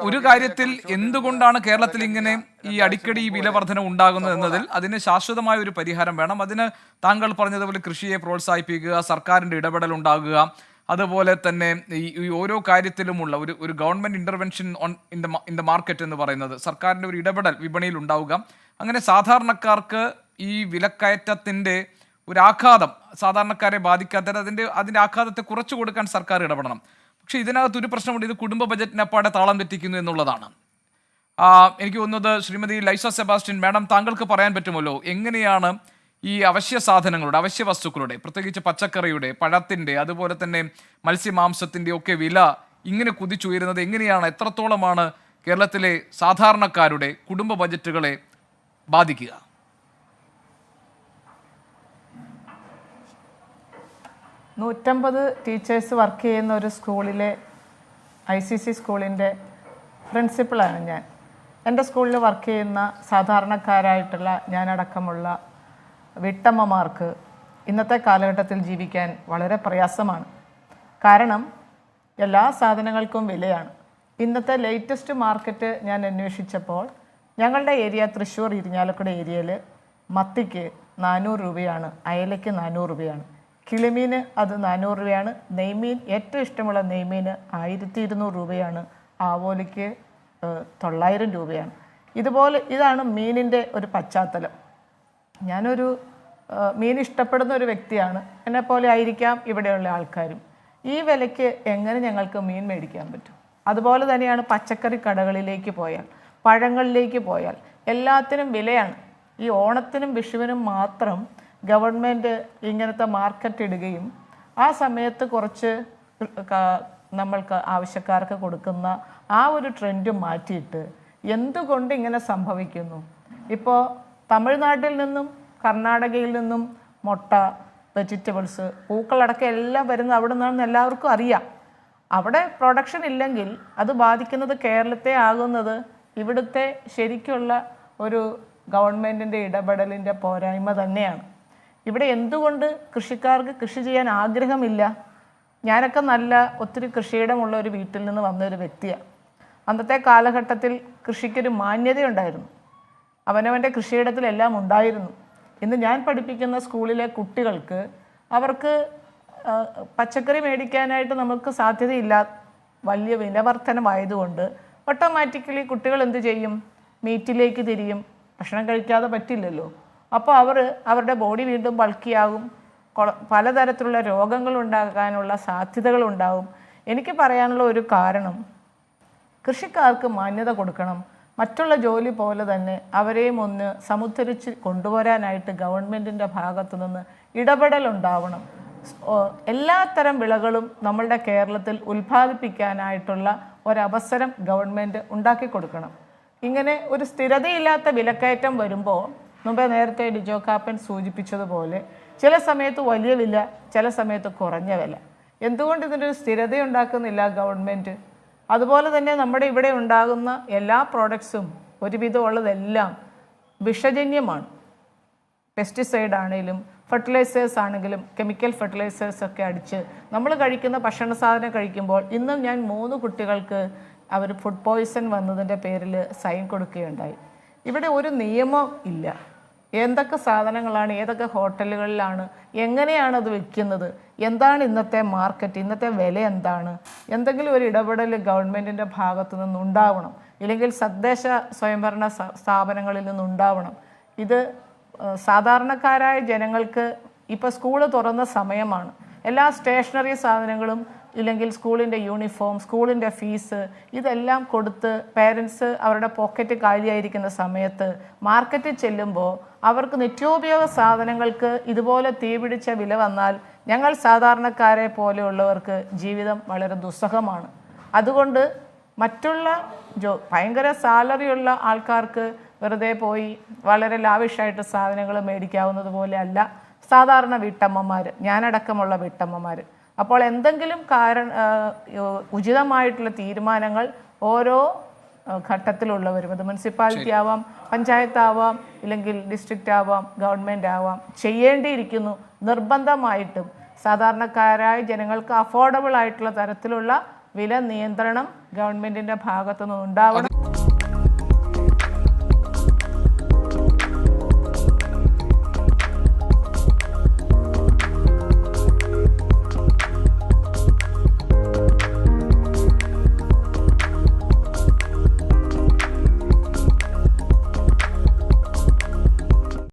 ഒരു കാര്യത്തിൽ എന്തുകൊണ്ടാണ് കേരളത്തിൽ ഇങ്ങനെ ഈ അടിക്കടി വില വർധന ഉണ്ടാകുന്നത് എന്നതിൽ അതിന് ശാശ്വതമായ ഒരു പരിഹാരം വേണം. അതിന് താങ്കൾ പറഞ്ഞതുപോലെ കൃഷിയെ പ്രോത്സാഹിപ്പിക്കുക, സർക്കാരിന്റെ ഇടപെടൽ ഉണ്ടാകുക, അതുപോലെ തന്നെ ഈ ഓരോ കാര്യത്തിലുമുള്ള ഒരു government intervention in the market എന്ന് പറയുന്നത്, സർക്കാരിന്റെ ഒരു ഇടപെടൽ വിപണിയിൽ ഉണ്ടാവുക. അങ്ങനെ സാധാരണക്കാർക്ക് ഈ വിലക്കയറ്റത്തിന്റെ ഒരു ആഘാതം സാധാരണക്കാരെ ബാധിക്കാത്ത അതിന്റെ ആഘാതത്തെ കുറച്ചു കൊടുക്കാൻ സർക്കാർ ഇടപെടണം. പക്ഷെ ഇതിനകത്ത് ഒരു പ്രശ്നമുണ്ട്. ഇത് കുടുംബ ബജറ്റിനെപ്പാടെ താളം തെറ്റിക്കുന്നു എന്നുള്ളതാണ്. എനിക്ക് തോന്നുന്നത് ശ്രീമതി ലൈസ സെബാസ്റ്റ്യൻ മാഡം, താങ്കൾക്ക് പറയാൻ പറ്റുമല്ലോ എങ്ങനെയാണ് ഈ അവശ്യ സാധനങ്ങളുടെ, അവശ്യ വസ്തുക്കളുടെ, പ്രത്യേകിച്ച് പച്ചക്കറിയുടെ, പഴത്തിൻ്റെ, അതുപോലെ തന്നെ മത്സ്യമാംസത്തിൻ്റെ ഒക്കെ വില ഇങ്ങനെ കുതിച്ചുയരുന്നത് എങ്ങനെയാണ്, എത്രത്തോളമാണ് കേരളത്തിലെ സാധാരണക്കാരുടെ കുടുംബ ബജറ്റുകളെ ബാധിക്കുക? നൂറ്റമ്പത് ടീച്ചേഴ്സ് വർക്ക് ചെയ്യുന്ന ഒരു സ്കൂളിലെ ICC സ്കൂളിൻ്റെ പ്രിൻസിപ്പളാണ് ഞാൻ. എൻ്റെ സ്കൂളിൽ വർക്ക് ചെയ്യുന്ന സാധാരണക്കാരായിട്ടുള്ള ഞാനടക്കമുള്ള വീട്ടമ്മമാർക്ക് ഇന്നത്തെ കാലഘട്ടത്തിൽ ജീവിക്കാൻ വളരെ പ്രയാസമാണ്. കാരണം എല്ലാ സാധനങ്ങൾക്കും വിലയാണ്. ഇന്നത്തെ ലേറ്റസ്റ്റ് മാർക്കറ്റ് ഞാൻ അന്വേഷിച്ചപ്പോൾ ഞങ്ങളുടെ ഏരിയ തൃശ്ശൂർ ഇരിഞ്ഞാലക്കുട ഏരിയയിൽ മത്തിക്ക് 400 രൂപയാണ്, അയലയ്ക്ക് 400 രൂപയാണ്, കിളിമീൻ അത് 400 രൂപയാണ്, നെയ്മീൻ ഏറ്റവും ഇഷ്ടമുള്ള നെയ്മീൻ 1200 രൂപയാണ്, ആവോലിക്ക് 900 രൂപയാണ്. ഇതാണ് മീനിൻ്റെ ഒരു പശ്ചാത്തലം. ഞാനൊരു മീൻ ഇഷ്ടപ്പെടുന്ന ഒരു വ്യക്തിയാണ്. എന്നെപ്പോലെ ആയിരിക്കാം ഇവിടെയുള്ള ആൾക്കാരും. ഈ വിലയ്ക്ക് എങ്ങനെ ഞങ്ങൾക്ക് മീൻ മേടിക്കാൻ പറ്റും? അതുപോലെ തന്നെയാണ് പച്ചക്കറി കടകളിലേക്ക് പോയാൽ, പഴങ്ങളിലേക്ക് പോയാൽ എല്ലാത്തിനും വിലയാണ്. ഈ ഓണത്തിനും വിഷുവിനും മാത്രം ഗവൺമെൻറ് ഇങ്ങനത്തെ മാർക്കറ്റ് ഇടുകയും ആ സമയത്ത് കുറച്ച് നമ്മൾക്ക് ആവശ്യക്കാർക്ക് കൊടുക്കുന്ന ആ ഒരു ട്രെൻഡ് മാറ്റിയിട്ട് എന്തുകൊണ്ട് ഇങ്ങനെ സംഭവിക്കുന്നു? ഇപ്പോൾ തമിഴ്നാട്ടിൽ നിന്നും കർണാടകയിൽ നിന്നും മുട്ട, വെജിറ്റബിൾസ്, പൂക്കളടക്കം എല്ലാം വരുന്നത് അവിടെ നിന്നാണെന്ന് എല്ലാവർക്കും അറിയാം. അവിടെ പ്രൊഡക്ഷൻ ഇല്ലെങ്കിൽ അത് ബാധിക്കുന്നത് കേരളത്തെ ആകുന്നത് ഇവിടുത്തെ ശരിക്കുള്ള ഒരു ഗവൺമെൻറ്റിൻ്റെ ഇടപെടലിൻ്റെ പോരായ്മ തന്നെയാണ്. ഇവിടെ എന്തുകൊണ്ട് കൃഷിക്കാർക്ക് കൃഷി ചെയ്യാൻ ആഗ്രഹമില്ല? ഞാനൊക്കെ ഒത്തിരി കൃഷിയിടമുള്ള ഒരു വീട്ടിൽ നിന്ന് വന്നൊരു വ്യക്തിയാണ്. അന്നത്തെ കാലഘട്ടത്തിൽ കൃഷിക്കൊരു മാന്യതയുണ്ടായിരുന്നു. അവനവൻ്റെ കൃഷിയിടത്തിലെല്ലാം ഉണ്ടായിരുന്നു. ഇന്ന് ഞാൻ പഠിപ്പിക്കുന്ന സ്കൂളിലെ കുട്ടികൾക്ക് അവർക്ക് പച്ചക്കറി മേടിക്കാനായിട്ട് നമുക്ക് സാധ്യതയില്ല. വലിയ വിലവർധനമായതുകൊണ്ട് ഓട്ടോമാറ്റിക്കലി കുട്ടികൾ എന്ത് ചെയ്യും? മീറ്റിലേക്ക് തിരിയും. ഭക്ഷണം കഴിക്കാതെ പറ്റില്ലല്ലോ. അപ്പോൾ അവരുടെ ബോഡി വീണ്ടും ബൾക്കിയാകും. പലതരത്തിലുള്ള രോഗങ്ങൾ ഉണ്ടാകാനുള്ള സാധ്യതകളുണ്ടാകും. എനിക്ക് പറയാനുള്ള ഒരു കാരണം, കൃഷിക്കാർക്ക് മാന്യത കൊടുക്കണം. മറ്റുള്ള ജോലി പോലെ തന്നെ അവരെയും ഒന്ന് സമുദ്ധരിച്ച് കൊണ്ടുവരാനായിട്ട് ഗവൺമെൻറ്റിൻ്റെ ഭാഗത്തു നിന്ന് ഇടപെടലുണ്ടാവണം. എല്ലാത്തരം വിളകളും നമ്മളുടെ കേരളത്തിൽ ഉൽപ്പാദിപ്പിക്കാനായിട്ടുള്ള ഒരവസരം ഗവൺമെൻറ് ഉണ്ടാക്കി കൊടുക്കണം. ഇങ്ങനെ ഒരു സ്ഥിരതയില്ലാത്ത വിലക്കയറ്റം വരുമ്പോൾ, നേരത്തെ ഡിജോ കാപ്പൻ സൂചിപ്പിച്ചതുപോലെ, ചില സമയത്ത് വലിയ വില, ചില സമയത്ത് കുറഞ്ഞ വില. എന്തുകൊണ്ട് ഇതിനൊരു സ്ഥിരതയുണ്ടാക്കുന്നില്ല ഗവൺമെൻറ്? അതുപോലെ തന്നെ നമ്മുടെ ഇവിടെ ഉണ്ടാകുന്ന എല്ലാ പ്രോഡക്ട്സും ഒരുവിധം ഉള്ളതെല്ലാം വിഷജന്യമാണ്. പെസ്റ്റിസൈഡ് ആണെങ്കിലും ഫെർട്ടിലൈസേഴ്സ് ആണെങ്കിലും കെമിക്കൽ ഫെർട്ടിലൈസേഴ്സൊക്കെ അടിച്ച് നമ്മൾ കഴിക്കുന്ന ഭക്ഷണ സാധനം കഴിക്കുമ്പോൾ, ഇന്നും ഞാൻ 3 കുട്ടികൾക്ക് അവർ ഫുഡ് പോയ്സൺ വന്നതിൻ്റെ പേരിൽ സൈൻ കൊടുക്കുകയുണ്ടായി. ഇവിടെ ഒരു നിയമം ഇല്ല. എന്തൊക്കെ സാധനങ്ങളാണ്, ഏതൊക്കെ ഹോട്ടലുകളിലാണ്, എങ്ങനെയാണ് അത് വിൽക്കുന്നത്, എന്താണ് ഇന്നത്തെ മാർക്കറ്റ്, ഇന്നത്തെ വില എന്താണ്? എന്തെങ്കിലും ഒരു ഇടപെടൽ ഗവൺമെൻറ്റിൻ്റെ ഭാഗത്തു നിന്നുണ്ടാവണം. ഇല്ലെങ്കിൽ തദ്ദേശ സ്വയംഭരണ സ്ഥാപനങ്ങളിൽ നിന്നുണ്ടാവണം. ഇത് സാധാരണക്കാരായ ജനങ്ങൾക്ക് ഇപ്പോൾ സ്കൂൾ തുറന്ന സമയമാണ്. എല്ലാ സ്റ്റേഷനറി സാധനങ്ങളും, ഇല്ലെങ്കിൽ സ്കൂളിൻ്റെ യൂണിഫോം, സ്കൂളിൻ്റെ ഫീസ്, ഇതെല്ലാം കൊടുത്ത് പേരൻസ് അവരുടെ പോക്കറ്റ് കാലിയായിരിക്കുന്ന സമയത്ത് മാർക്കറ്റിൽ ചെല്ലുമ്പോൾ അവർക്ക് നിത്യോപയോഗ സാധനങ്ങൾക്ക് ഇതുപോലെ തീപിടിച്ച വില വന്നാൽ ഞങ്ങൾ സാധാരണക്കാരെ പോലെയുള്ളവർക്ക് ജീവിതം വളരെ ദുസ്സഹമാണ്. അതുകൊണ്ട് മറ്റുള്ള ഭയങ്കര സാലറിയുള്ള ആൾക്കാർക്ക് വെറുതെ പോയി വളരെ ലാവിഷായിട്ട് സാധനങ്ങൾ മേടിക്കാവുന്നത് പോലെ അല്ല സാധാരണ വീട്ടമ്മമാർ, ഞാനടക്കമുള്ള വീട്ടമ്മമാർ. അപ്പോൾ എന്തെങ്കിലും ഉചിതമായിട്ടുള്ള തീരുമാനങ്ങൾ ഓരോ ഘട്ടത്തിലുള്ളവരും, അത് മുനിസിപ്പാലിറ്റി ആവാം, പഞ്ചായത്ത് ആവാം, ഇല്ലെങ്കിൽ ഡിസ്ട്രിക്റ്റ് ആവാം, ഗവൺമെൻറ് ആവാം, ചെയ്യേണ്ടിയിരിക്കുന്നു. നിർബന്ധമായിട്ടും സാധാരണക്കാരായ ജനങ്ങൾക്ക് അഫോർഡബിൾ ആയിട്ടുള്ള തരത്തിലുള്ള വില നിയന്ത്രണം ഗവൺമെൻറ്റിൻ്റെ ഭാഗത്തുനിന്ന് ഉണ്ടാവണം.